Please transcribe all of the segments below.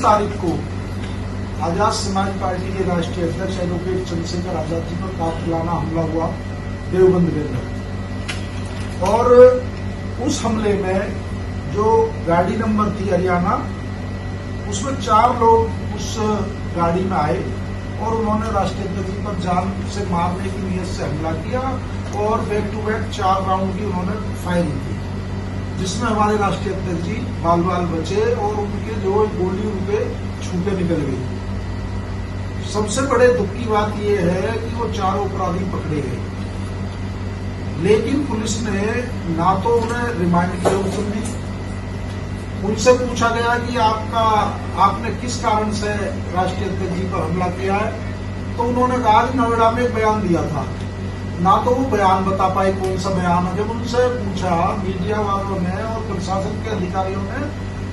तारीख को आजाद समाज पार्टी के राष्ट्रीय अध्यक्ष एडवोकेट चंद्रशेखर आजाद जी पर कातिलाना हमला हुआ देवबंद के अंदर। और उस हमले में जो गाड़ी नंबर थी हरियाणा, उसमें 4 लोग उस गाड़ी में आए और उन्होंने राष्ट्रीय अध्यक्ष जी पर जान से मारने की नीयत से हमला किया और बैक टू बैक 4 राउंड की उन्होंने फायरिंग की, जिसमें हमारे राष्ट्रीय अध्यक्ष जी बाल बाल बचे और उनके जो गोली उनके छूटे निकल गई। सबसे बड़े दुख की बात यह है कि वो 4 अपराधी पकड़े गए, लेकिन पुलिस ने ना तो उन्हें रिमांड की हुक्म दी, उनसे पूछा गया कि आपने किस कारण से राष्ट्रीय अध्यक्ष जी पर हमला किया है, तो उन्होंने कहा कि नोएडा में एक बयान दिया था। ना तो वो बयान बता पाए कौन सा बयान है। जब उनसे पूछा मीडिया वालों ने और प्रशासन के अधिकारियों ने,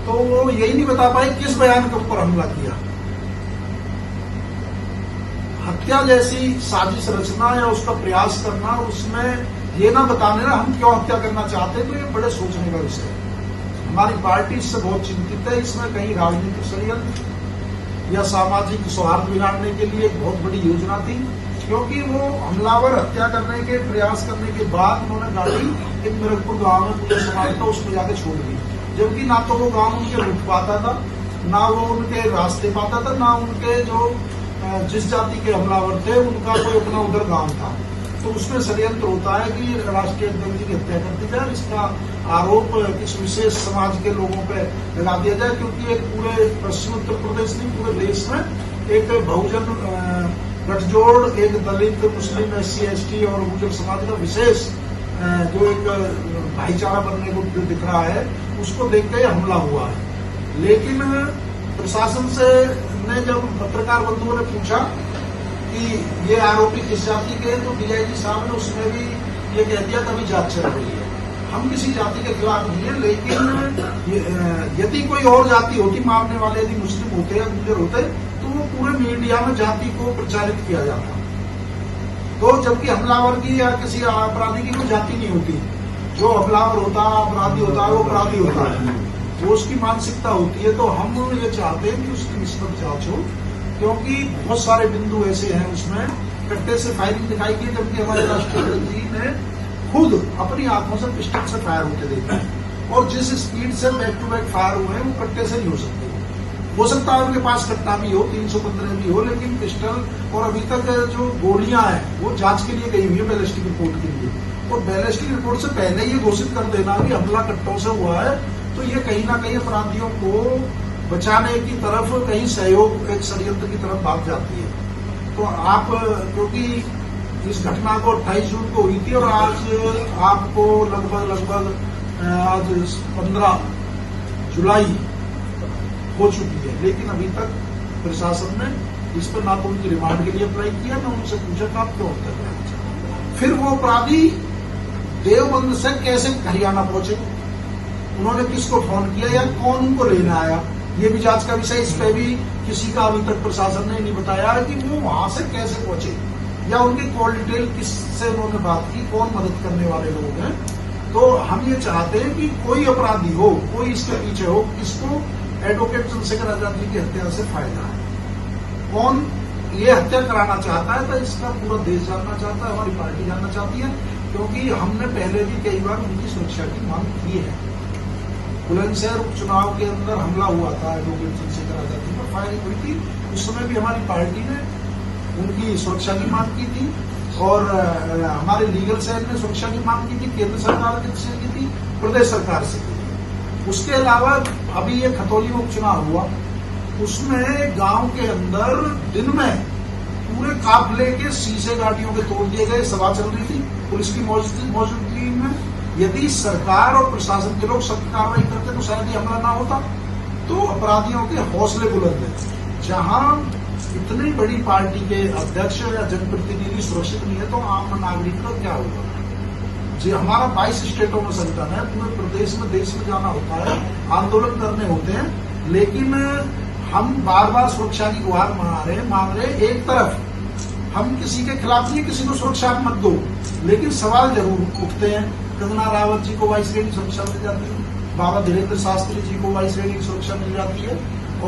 तो वो यही नहीं बता पाए किस बयान के ऊपर हमला किया। हत्या जैसी साजिश रचना या उसका प्रयास करना, उसमें ये ना बताने ना हम क्यों हत्या करना चाहते हैं, तो ये बड़े सोचने का विषय है। हमारी पार्टी इससे बहुत चिंतित है। इसमें कहीं राजनीतिक षड्यंत्र या सामाजिक सौहार्द बिगाड़ने के लिए एक बहुत बड़ी योजना थी, क्योंकि वो हमलावर हत्या करने के प्रयास करने के बाद उन्होंने गाड़ी एक मिरकपुर गांव में पुलिस समाज था उसमें जाके छोड़ दी, जबकि ना तो वो गांव उनके रुक पाता था, ना वो उनके रास्ते पाता था, ना उनके जो जिस जाति के हमलावर थे उनका कोई अपना उधर गांव था। तो उसमें षड्यंत्र होता है कि राष्ट्रीय अध्यक्ष जी की हत्या कर दी जाए, इसका आरोप किस विशेष समाज के लोगों पे लगा दिया जाए, क्योंकि एक पूरे पश्चिम उत्तर प्रदेश नहीं पूरे देश में एक बहुजन गठजोड़, एक दलित, मुस्लिम, SC, ST और गुर्जर समाज का विशेष जो एक भाईचारा बनने को जो दिख रहा है, उसको देख के हमला हुआ है। लेकिन प्रशासन से ने जब पत्रकार बंधुओं ने पूछा कि ये आरोपी किस जाति के, तो DIG साहब ने उसमें भी ये कह दिया तभी जांच चल रही है। हम किसी जाति के खिलाफ नहीं है, लेकिन यदि कोई और जाति होती, मारने वाले यदि मुस्लिम होते या गुर्जर होते, तो वो पूरे मीडिया में जाति को प्रचारित किया जाता। तो जबकि हमलावर की या किसी अपराधी की कोई जाति नहीं होती, जो हमलावर होता अपराधी होता है वो अपराधी होता है, वो उसकी मानसिकता होती है। तो हम ये चाहते हैं कि उसकी निष्पक्ष जांच हो, क्योंकि बहुत सारे बिंदु ऐसे हैं उसमें कट्टे से फायरिंग दिखाई गई, जबकि हमारे राष्ट्रपति जी ने खुद अपनी आंखों से पिस्टल से फायर होते देखा है, और जिस स्पीड से बैक टू बैक फायर हुए हैं वो कट्टे से नहीं हो सकते। हो सकता है उनके पास कट्टा भी हो, 315 भी हो, लेकिन पिस्टल और अभी तक जो गोलियां हैं वो जांच के लिए गई हुई है बैलिस्टिक रिपोर्ट के लिए, और बैलिस्टिक रिपोर्ट से पहले ये घोषित कर देना कि हमला कट्टों से हुआ है, तो ये कहीं ना कहीं अपराधियों को बचाने की तरफ कहीं सहयोग एक षड्यंत्र की तरफ भाग जाती है। तो आप क्योंकि इस घटना को 28 जून को हुई थी और आज आपको लगभग आज 15 जुलाई हो चुकी है, लेकिन अभी तक प्रशासन ने इस पर ना तो उनकी रिमांड के लिए अप्लाई किया, ना उनसे पूछा कि आप क्यों हत्या करना। फिर वो अपराधी देवबंद से कैसे हरियाणा पहुंचे, उन्होंने किसको फोन किया या कौन उनको लेने आया, ये भी जांच का विषय। इस पे भी किसी का अभी तक प्रशासन ने नहीं बताया कि वो वहां से कैसे पहुंचे, या उनकी कॉल डिटेल किससे उन्होंने बात की, कौन मदद करने वाले लोग हैं। तो हम ये चाहते हैं कि कोई अपराधी हो, कोई इसके पीछे हो, किसको एडवोकेट चंद्रशेखर आजाद जी की हत्या से फायदा है, कौन ये हत्या कराना चाहता है, तो इसका पूरा देश जानना चाहता है, हमारी पार्टी जानना चाहती है, क्योंकि हमने पहले भी कई बार उनकी सुरक्षा की मांग की है। बुलंदशहर उपचुनाव के अंदर हमला हुआ था, एडवोकेट चंद्रशेखर आजाद जी पर फायरिंग हुई थी, उस समय भी हमारी पार्टी ने उनकी सुरक्षा की मांग की थी, और हमारे लीगल सेल ने सुरक्षा की मांग की थी, केंद्र सरकार से की थी, प्रदेश सरकार से की थी। उसके अलावा अभी ये खतौली में उपचुनाव हुआ, उसमें गांव के अंदर दिन में पूरे काफिले के शीशे गाड़ियों के तोड़ दिए गए, सभा चल रही थी पुलिस की मौजूदगी में। यदि सरकार और प्रशासन के लोग सख्त कार्रवाई करते तो शायद ये हमला ना होता। तो अपराधियों के हौसले बुलंद हैं। जहां इतनी बड़ी पार्टी के अध्यक्ष या जनप्रतिनिधि सुरक्षित नहीं है, तो आम नागरिक का क्या होगा। जी, हमारा 22 स्टेटों में संगठन है, पूरे प्रदेश में देश में जाना होता है, आंदोलन करने होते हैं, लेकिन हम बार बार सुरक्षा की गुहार मांग रहे। एक तरफ हम किसी के खिलाफ नहीं, किसी को सुरक्षा मत दो, लेकिन सवाल जरूर उठते हैं। कंगना रावत जी को वाइस रेंज सुरक्षा मिल जाती है, बाबा धीरेन्द्र शास्त्री जी को वाइस रेंज सुरक्षा मिल जाती है,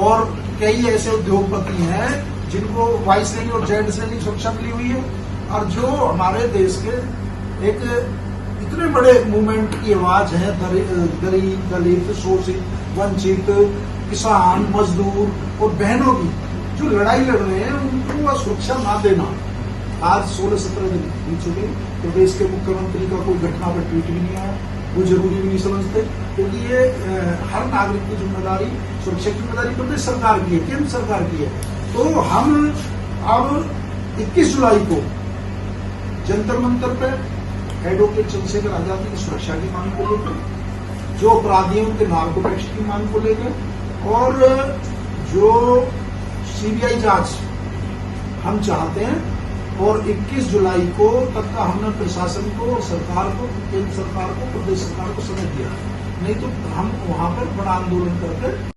और कई ऐसे उद्योगपति हैं जिनको वाई श्रेणी और जेड श्रेणी सुरक्षा मिली हुई है, और जो हमारे देश के एक इतने बड़े मूवमेंट की आवाज है, गरीब, दलित, शोषित, वंचित, किसान, मजदूर और बहनों की जो लड़ाई लड़ रहे हैं, उनको वह सुरक्षा ना देना। आज 16-17 दिन बीत चुके, प्रदेश के मुख्यमंत्री का कोई घटना पर ट्वीट भी नहीं आया, वो जरूरी भी नहीं समझते, क्योंकि ये हर नागरिक की जिम्मेदारी, सुरक्षा की जिम्मेदारी प्रदेश सरकार की है, केंद्र सरकार की है। तो हम अब 21 जुलाई को जंतर मंतर पे एडवोकेट चंद्रशेखर आजादी की सुरक्षा की मांग को लेकर, जो अपराधियों के नार्को टैक्स की मांग को लेकर, और जो सीबीआई जांच हम चाहते हैं, और 21 जुलाई को तक का हमने प्रशासन को, सरकार को, केंद्र सरकार को, प्रदेश सरकार को समय दिया, नहीं तो हम वहां पर बड़ा आंदोलन करके